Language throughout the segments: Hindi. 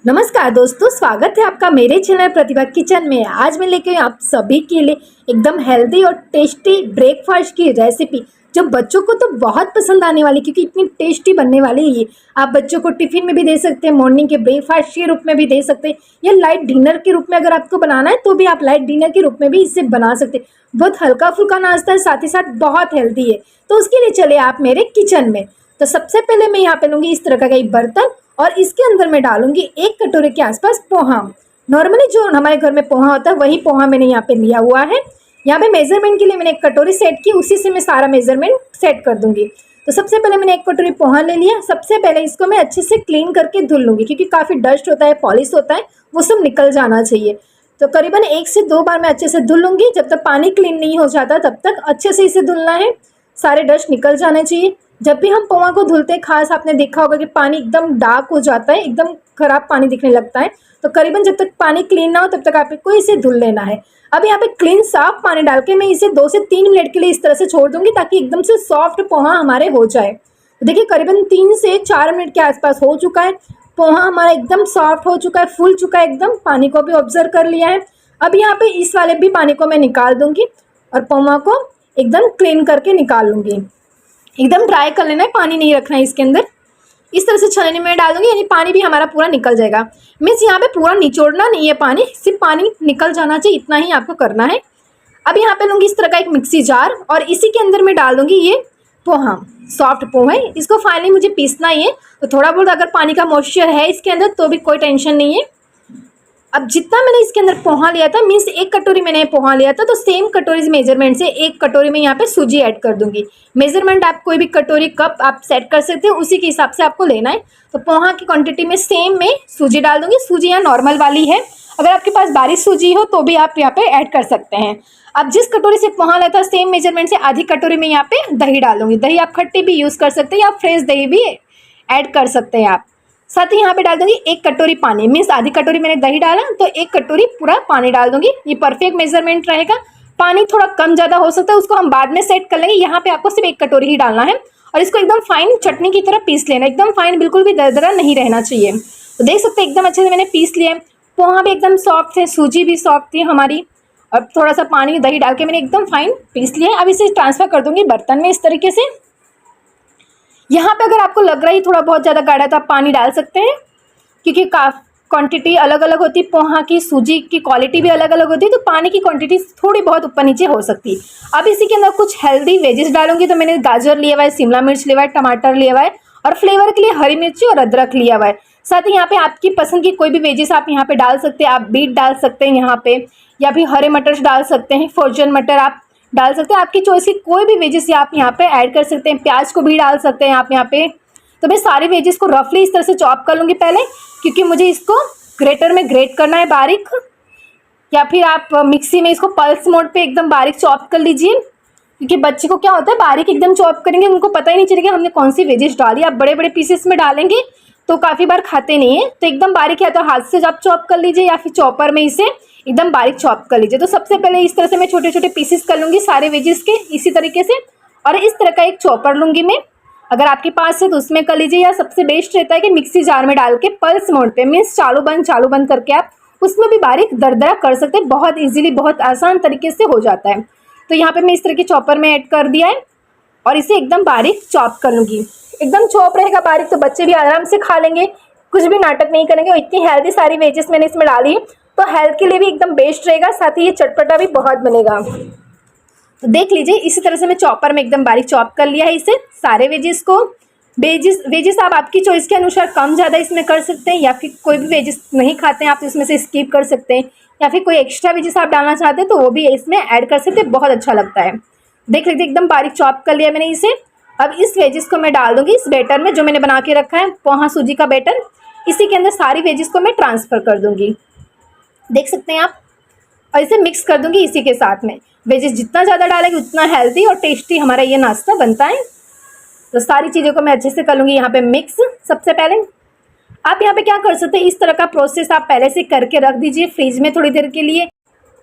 नमस्कार दोस्तों, स्वागत है आपका मेरे चैनल प्रतिभा किचन में। आज मैं लेके आई आप सभी के लिए एकदम हेल्दी और टेस्टी ब्रेकफास्ट की रेसिपी जो बच्चों को तो बहुत पसंद आने वाली, क्योंकि इतनी टेस्टी बनने वाली है ये। आप बच्चों को टिफिन में भी दे सकते हैं, मॉर्निंग के ब्रेकफास्ट के रूप में भी दे सकते हैं, या लाइट डिनर के रूप में अगर आपको बनाना है तो भी आप लाइट डिनर के रूप में भी इसे बना सकते हैं। बहुत हल्का फुल्का नाश्ता है, साथ ही साथ बहुत हेल्दी है। तो उसके लिए चले आप मेरे किचन में। तो सबसे पहले मैं यहाँ पे लूँगी इस तरह का एक बर्तन और इसके अंदर मैं डालूंगी 1 कटोरे के आसपास पोहा। नॉर्मली जो हमारे घर में पोहा होता है वही पोहा मैंने यहाँ पे लिया हुआ है। यहाँ पे मेजरमेंट के लिए मैंने 1 कटोरी सेट की, उसी से मैं सारा मेजरमेंट सेट कर दूंगी। तो सबसे पहले मैंने 1 कटोरी पोहा ले लिया। सबसे पहले इसको मैं अच्छे से क्लीन करके धुल लूँगी, क्योंकि काफ़ी डस्ट होता है, पॉलिश होता है, वो सब निकल जाना चाहिए। तो करीबन 1 से 2 बार मैं अच्छे से धुल लूँगी। जब तक पानी क्लीन नहीं हो जाता तब तक अच्छे से इसे धुलना है, सारे डस्ट निकल जाने चाहिए। जब भी हम पोहा को धुलते हैं, खास आपने देखा होगा कि पानी एकदम डार्क हो जाता है, एकदम खराब पानी दिखने लगता है। तो करीबन जब तक पानी क्लीन ना हो तब तक आपको इसे धुल लेना है। अब यहाँ पे क्लीन साफ पानी डाल के मैं इसे 2 से 3 मिनट के लिए इस तरह से छोड़ दूंगी, ताकि एकदम से सॉफ्ट पोहा हमारे हो जाए। तो देखिए करीबन 3 से 4 मिनट के आसपास हो चुका है। पोहा हमारा एकदम सॉफ्ट हो चुका है, फूल चुका है एकदम, पानी को भी ऑब्जर्व कर लिया है। अब यहाँ पे इस वाले भी पानी को मैं निकाल दूंगी और पोहा को एकदम क्लीन करके निकाल लूंगी। एकदम ड्राई कर लेना है, पानी नहीं रखना है इसके अंदर। इस तरह से छलनी में डाल दूंगी, यानी पानी भी हमारा पूरा निकल जाएगा। मीन्स यहाँ पे पूरा निचोड़ना नहीं है पानी, सिर्फ पानी निकल जाना चाहिए, इतना ही आपको करना है। अब यहाँ पे लूँगी इस तरह का एक मिक्सी जार और इसी के अंदर मैं डाल दूंगी ये पोहा। सॉफ्ट पोहा है, इसको फाइनली मुझे पीसना ही है। तो थोड़ा बहुत अगर पानी का मॉइस्चर है इसके अंदर तो भी कोई टेंशन नहीं है। अब जितना मैंने इसके अंदर पोहा लिया था, मीन्स 1 कटोरी मैंने पोहा लिया था, तो सेम कटोरी मेजरमेंट से 1 कटोरी में यहाँ पे सूजी ऐड कर दूंगी। मेजरमेंट आप कोई भी कटोरी कप आप सेट कर सकते हो, उसी के हिसाब से आपको लेना है। तो पोहा की क्वांटिटी में सेम में सूजी डाल दूंगी। सूजी यहाँ नॉर्मल वाली है, अगर आपके पास बारीक सूजी हो तो भी आप यहाँ पे ऐड कर सकते हैं। अब जिस कटोरी से पोहा लेता है सेम मेजरमेंट से आधी कटोरी में यहाँ पे दही डाल दूंगी। दही आप खट्टी भी यूज़ कर सकते हैं या फ्रेश दही भी ऐड कर सकते हैं आप। साथ ही यहाँ पे डाल दूंगी 1 कटोरी पानी। मीन्स आधी कटोरी मैंने दही डाला तो 1 कटोरी पूरा पानी डाल दूंगी। ये परफेक्ट मेजरमेंट रहेगा। पानी थोड़ा कम ज़्यादा हो सकता है, उसको हम बाद में सेट कर लेंगे। यहाँ पे आपको सिर्फ 1 कटोरी ही डालना है और इसको एकदम फाइन चटनी की तरह पीस लेना। एकदम फाइन, बिल्कुल भी दरदरा नहीं रहना चाहिए। तो देख सकते हैं एकदम अच्छे से मैंने पीस लिया है। पोहा भी एकदम सॉफ्ट है, सूजी भी सॉफ्ट थी हमारी, और थोड़ा सा पानी दही डाल के मैंने एकदम फाइन पीस लिया है। अब इसे ट्रांसफ़र कर दूंगी बर्तन में इस तरीके से। यहाँ पे अगर आपको लग रहा है थोड़ा बहुत ज़्यादा गाढ़ा तो आप पानी डाल सकते हैं, क्योंकि क्वांटिटी अलग अलग होती है पोहा की, सूजी की क्वालिटी भी अलग अलग होती है, तो पानी की क्वांटिटी थोड़ी बहुत ऊपर नीचे हो सकती है। अब इसी के अंदर कुछ हेल्दी वेजेस डालूंगी। तो मैंने गाजर लिया हुआ है, शिमला मिर्च लिया हुआ है, टमाटर लिया हुआ है और फ्लेवर के लिए हरी मिर्ची और अदरक लिया हुआ है। साथ ही यहाँ पे आपकी पसंद की कोई भी वेजेस आप यहाँ पे डाल सकते हैं। आप बीट डाल सकते हैं यहाँ पे, या फिर हरे मटर डाल सकते हैं, फ्रोजन मटर आप डाल सकते हैं। आपकी चॉइस की कोई भी वेजेस आप यहाँ पे ऐड कर सकते हैं। प्याज को भी डाल सकते हैं आप यहाँ पे। तो मैं सारे वेजेस को रफली इस तरह से चॉप कर लूँगी पहले, क्योंकि मुझे इसको ग्रेटर में ग्रेट करना है बारीक, या फिर आप मिक्सी में इसको पल्स मोड पे एकदम बारीक चॉप कर लीजिए। क्योंकि बच्चे को क्या होता है, बारीक एकदम चॉप करेंगे उनको पता ही नहीं चलेगा हमने कौन सी वेजेस डाली। आप बड़े बड़े पीसेस में डालेंगे तो काफ़ी बार खाते नहीं है। तो एकदम बारीक है तो हाथ से आप चॉप कर लीजिए, या फिर चॉपर में इसे एकदम बारीक चॉप कर लीजिए। तो सबसे पहले इस तरह से मैं छोटे छोटे पीसेस कर लूँगी सारे वेजेस के इसी तरीके से, और इस तरह का एक चॉपर लूँगी मैं। अगर आपके पास है तो उसमें कर लीजिए, या सबसे बेस्ट रहता है कि मिक्सी जार में डाल के पल्स मोड पे, मीन्स चालू बंद करके आप उसमें भी बारीक दरदरा कर सकते हैं। बहुत इजीली, बहुत आसान तरीके से हो जाता है। तो यहाँ पे मैं इस तरह के चॉपर में ऐड कर दिया है और इसे एकदम बारीक चॉप कर लूँगी। एकदम चॉप रहेगा बारीक तो बच्चे भी आराम से खा लेंगे, कुछ भी नाटक नहीं करेंगे। और इतनी हेल्दी सारी वेजेस मैंने इसमें डाली है तो हेल्थ के लिए भी एकदम बेस्ट रहेगा, साथ ही ये चटपटा भी बहुत बनेगा। तो देख लीजिए इसी तरह से मैं चॉपर में एकदम बारीक चॉप कर लिया है इसे सारे वेजेस को। वेजेस आप आपकी चॉइस के अनुसार कम ज़्यादा इसमें कर सकते हैं, या फिर कोई भी वेजेस नहीं खाते हैं आप तो इसमें से स्किप कर सकते हैं, या फिर कोई एक्स्ट्रा वेजेस आप डालना चाहते हैं तो वो भी इसमें ऐड कर सकते हैं, बहुत अच्छा लगता है। देख लीजिए एकदम बारीक चॉप कर लिया मैंने इसे। अब इस वेजेस को मैं डाल दूँगी इस बैटर में जो मैंने बना के रखा है, पोहा सूजी का बैटर। इसी के अंदर सारी वेजेस को मैं ट्रांसफ़र कर दूँगी, देख सकते हैं आप, और इसे मिक्स कर दूँगी इसी के साथ में। वेजेस जितना ज़्यादा डालेंगे उतना हेल्दी और टेस्टी हमारा ये नाश्ता बनता है। तो सारी चीज़ों को मैं अच्छे से कर लूँगी यहाँ पे मिक्स। सबसे पहले आप यहाँ पे क्या कर सकते हैं, इस तरह का प्रोसेस आप पहले से करके रख दीजिए फ्रिज में थोड़ी देर के लिए,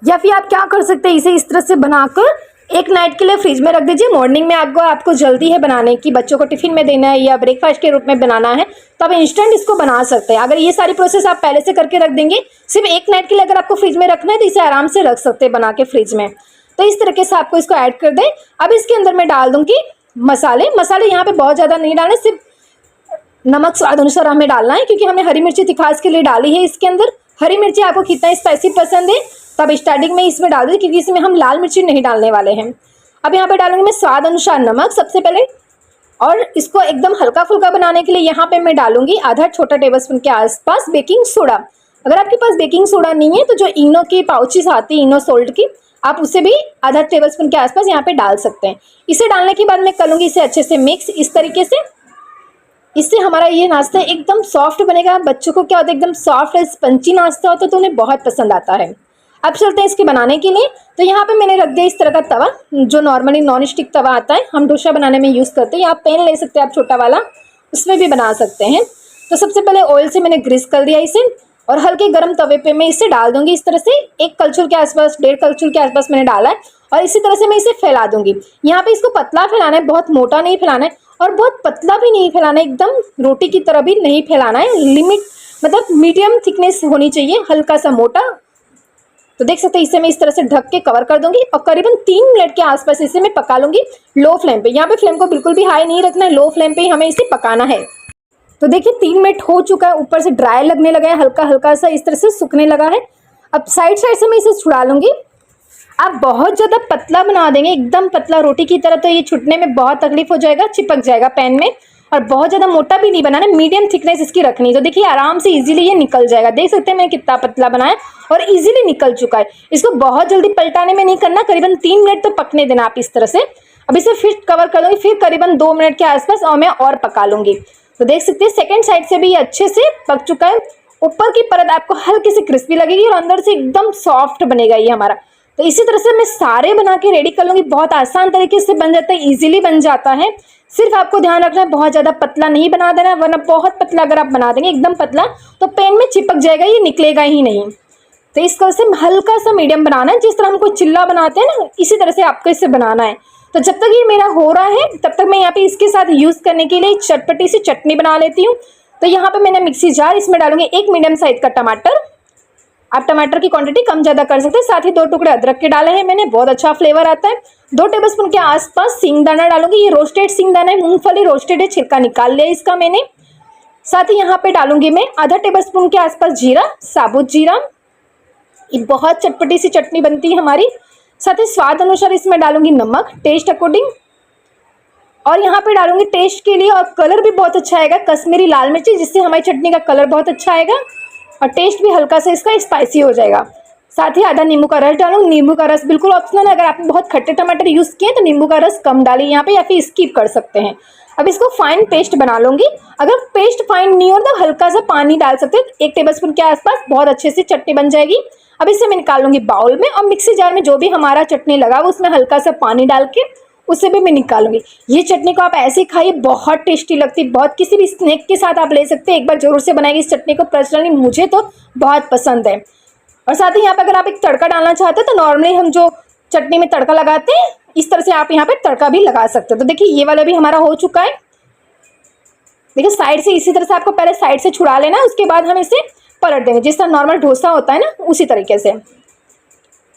या फिर आप क्या कर सकते हैं इसे इस तरह से बनाकर एक नाइट के लिए फ्रिज में रख दीजिए। मॉर्निंग में आपको जल्दी है बनाने की, बच्चों को टिफिन में देना है या ब्रेकफास्ट के रूप में बनाना है, तो आप इंस्टेंट इसको बना सकते हैं। अगर ये सारी प्रोसेस आप पहले से करके रख देंगे, सिर्फ एक नाइट के लिए अगर आपको फ्रिज में रखना है तो इसे आराम से रख सकते हैं बना के फ्रिज में। तो इस तरीके से आपको इसको ऐड कर दें। अब इसके अंदर मैं डाल दूंगी मसाले। मसाले यहाँ पे बहुत ज़्यादा नहीं डालने, सिर्फ नमक स्वाद अनुसार हमें डालना है, क्योंकि हमने हरी मिर्ची तिखास के लिए डाली है इसके अंदर। हरी मिर्ची आपको कितना स्पाइसी पसंद है तब स्टार्टिंग में इसमें डाल दें, क्योंकि इसमें हम लाल मिर्ची नहीं डालने वाले हैं। अब यहाँ पे डालूंगी मैं स्वाद अनुसार नमक सबसे पहले, और इसको एकदम हल्का फुल्का बनाने के लिए यहाँ पे मैं डालूंगी आधा छोटा टेबलस्पून के आसपास बेकिंग सोडा। अगर आपके पास बेकिंग सोडा नहीं है तो जो इनो की पाउचेस आती है इनो सोल्ट की, आप उसे भी आधा टेबलस्पून के आसपास यहाँ पे डाल सकते हैं। इसे डालने के बाद मैं करूँगी इसे अच्छे से मिक्स इस तरीके से। इससे हमारा ये नाश्ता एकदम सॉफ्ट बनेगा। बच्चों को क्या होता है, एकदम सॉफ्ट स्पंची नाश्ता होता है तो उन्हें बहुत पसंद आता है। अब चलते हैं इसके बनाने के लिए। तो यहाँ पे मैंने रख दिया इस तरह का तवा, जो नॉर्मली नॉन स्टिक तवा आता है, हम डोसा बनाने में यूज़ करते हैं। आप पैन ले सकते हैं, आप छोटा वाला, उसमें भी बना सकते हैं। तो सबसे पहले ऑयल से मैंने ग्रीस कर दिया इसे, और हल्के गर्म तवे पे मैं इसे डाल दूंगी इस तरह से। 1 कलछुल के आसपास, 1.5 कलछुल के आसपास मैंने डाला है, और इसी तरह से मैं इसे फैला दूंगी। यहाँ पे इसको पतला फैलाना है, बहुत मोटा नहीं फैलाना है और बहुत पतला भी नहीं फैलाना है, एकदम रोटी की तरह भी नहीं फैलाना है। लिमिट मतलब मीडियम थिकनेस होनी चाहिए, हल्का सा मोटा। तो देख सकते हैं इसे मैं इस तरह से ढक के कवर कर दूंगी, और करीबन 3 मिनट के आसपास इसे मैं पका लूंगी लो फ्लेम पे। यहाँ पे फ्लेम को बिल्कुल भी हाई नहीं रखना है, लो फ्लेम पे ही हमें इसे पकाना है। तो देखिए 3 मिनट हो चुका है, ऊपर से ड्राई लगने लगा है, हल्का हल्का सा इस तरह से सूखने लगा है। अब साइड से मैं इसे छुड़ा लूंगी। आप बहुत ज़्यादा पतला बना देंगे, एकदम पतला रोटी की तरह, तो ये छुटने में बहुत तकलीफ हो जाएगा, चिपक जाएगा पैन में। और बहुत ज़्यादा मोटा भी नहीं बनाना, मीडियम थिकनेस इसकी रखनी। तो देखिए आराम से इजीली ये निकल जाएगा। देख सकते हैं मैं कितना पतला बनाया और इजीली निकल चुका है। इसको बहुत जल्दी पलटाने में नहीं करना, करीबन 3 मिनट तो पकने देना आप इस तरह से। अब इसे फिर कवर कर लूँगी, फिर करीबन 2 मिनट के आसपास, और मैं और पका लूँगी। तो देख सकते हैं सेकेंड साइड से भी ये अच्छे से पक चुका है। ऊपर की परत आपको हल्की सी क्रिस्पी लगेगी और अंदर से एकदम सॉफ्ट बनेगा ये हमारा। तो इसी तरह से मैं सारे बना के रेडी कर लूँगी। बहुत आसान तरीके से बन जाता है, इजीली बन जाता है। सिर्फ आपको ध्यान रखना है बहुत ज़्यादा पतला नहीं बना देना, वरना बहुत पतला अगर आप बना देंगे एकदम पतला तो पैन में चिपक जाएगा, ये निकलेगा ही नहीं। तो इस तरह से हल्का सा मीडियम बनाना है, जिस तरह हम कोई चिल्ला बनाते हैं ना, इसी तरह से आपको इसे बनाना है। तो जब तक ये मेरा हो रहा है तब तक मैं यहाँ पे इसके साथ यूज़ करने के लिए चटपटी सी चटनी बना लेती हूँ। तो यहाँ पे मैंने मिक्सी जार, इसमें डालूंगी 1 मीडियम साइज का टमाटर। आप टमाटर की क्वांटिटी कम ज़्यादा कर सकते हैं। साथ ही 2 टुकड़े अदरक के डाले हैं मैंने, बहुत अच्छा फ्लेवर आता है। 2 टेबलस्पून के आसपास सिंगदाना डालूंगी, ये रोस्टेड सिंगदाना है, मूंगफली रोस्टेड है, छिलका निकाल लिया इसका मैंने। साथ ही यहाँ पे डालूंगी मैं आधा टेबलस्पून के आसपास जीरा, साबुत जीरा। ये बहुत चटपटी सी चटनी बनती है हमारी। साथ ही स्वाद अनुसार इसमें डालूंगी नमक, टेस्ट अकॉर्डिंग। और यहाँ पे डालूंगी टेस्ट के लिए, और कलर भी बहुत अच्छा आएगा, कश्मीरी लाल मिर्ची, जिससे हमारी चटनी का कलर बहुत अच्छा आएगा और टेस्ट भी हल्का सा इसका स्पाइसी हो जाएगा। साथ ही आधा नींबू का रस डालूंगी। नींबू का रस बिल्कुल ऑप्शनल है, अगर आपने बहुत खट्टे टमाटर यूज़ किए तो नींबू का रस कम डालिए यहाँ पे, या फिर स्किप कर सकते हैं। अब इसको फाइन पेस्ट बना लूँगी। अगर पेस्ट फाइन नहीं हो तो हल्का सा पानी डाल सकते हैं, 1 टेबलस्पून के आसपास, बहुत अच्छे से चटनी बन जाएगी। अब इसे मैं निकाल लूँगी बाउल में, और मिक्सी जार में जो भी हमारा चटनी लगा वो उसमें हल्का सा पानी डाल के उसे भी मैं निकालूंगी। ये चटनी को आप ऐसे ही खाइए, बहुत टेस्टी लगती है, बहुत किसी भी स्नैक के साथ आप ले सकते हैं। एक बार जरूर से बनाएंगे इस चटनी को, पर्सनली मुझे तो बहुत पसंद है। और साथ ही यहाँ पे अगर आप एक तड़का डालना चाहते हैं तो नॉर्मली हम जो चटनी में तड़का लगाते हैं, इस तरह से आप यहाँ पे तड़का भी लगा सकते हो। तो देखिए ये वाला भी हमारा हो चुका है। देखिए साइड से इसी तरह से आपको पहले साइड से छुड़ा लेना है, उसके बाद हम इसे पलट देंगे, जिस तरह नॉर्मल डोसा होता है ना, उसी तरीके से।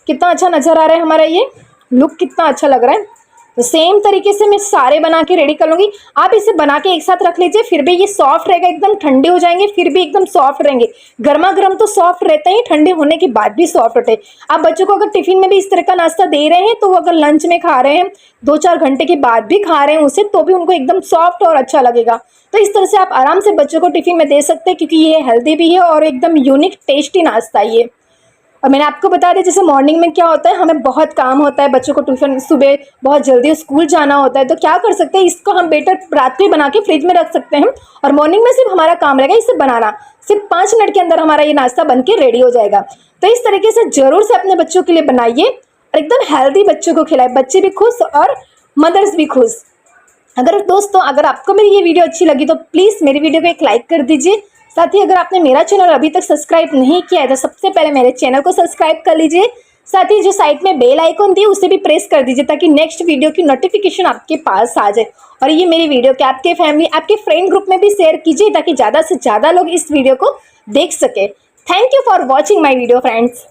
कितना अच्छा नजर आ रहा है हमारा ये लुक, कितना अच्छा लग रहा है। तो सेम तरीके से मैं सारे बना के रेडी कर लूँगी। आप इसे बना के एक साथ रख लीजिए, फिर भी ये सॉफ्ट रहेगा, एकदम ठंडे हो जाएंगे फिर भी एकदम सॉफ्ट रहेंगे। गर्मा गर्म तो सॉफ्ट रहते हैं, ठंडे होने के बाद भी सॉफ्ट होते हैं। आप बच्चों को अगर टिफिन में भी इस तरह का नाश्ता दे रहे हैं, तो वो अगर लंच में खा रहे हैं, 2-4 घंटे के बाद भी खा रहे हैं उसे, तो भी उनको एकदम सॉफ्ट और अच्छा लगेगा। तो इस तरह से आप आराम से बच्चों को टिफिन में दे सकते हैं, क्योंकि ये हेल्दी भी है और एकदम यूनिक टेस्टी नाश्ता है ये। और मैंने आपको बता दिया, जैसे मॉर्निंग में क्या होता है, हमें बहुत काम होता है, बच्चों को ट्यूशन सुबह बहुत जल्दी स्कूल जाना होता है, तो क्या कर सकते हैं, इसको हम बेटर रात को बना के फ्रिज में रख सकते हैं, और मॉर्निंग में सिर्फ हमारा काम रहेगा इसे बनाना। सिर्फ 5 मिनट के अंदर हमारा ये नाश्ता बन के रेडी हो जाएगा। तो इस तरीके से जरूर से अपने बच्चों के लिए बनाइए, और एकदम हेल्दी बच्चों को खिलाए, बच्चे भी खुश और मदर्स भी खुश। अगर दोस्तों अगर आपको मेरी ये वीडियो अच्छी लगी तो प्लीज़ मेरी वीडियो को एक लाइक कर दीजिए। साथ ही अगर आपने मेरा चैनल अभी तक सब्सक्राइब नहीं किया है तो सबसे पहले मेरे चैनल को सब्सक्राइब कर लीजिए। साथ ही जो साइड में बेल आइकॉन दी उसे भी प्रेस कर दीजिए ताकि नेक्स्ट वीडियो की नोटिफिकेशन आपके पास आ जाए। और ये मेरी वीडियो के आपके फैमिली, आपके फ्रेंड ग्रुप में भी शेयर कीजिए ताकि ज़्यादा से ज़्यादा लोग इस वीडियो को देख सके। Thank you for watching my video friends.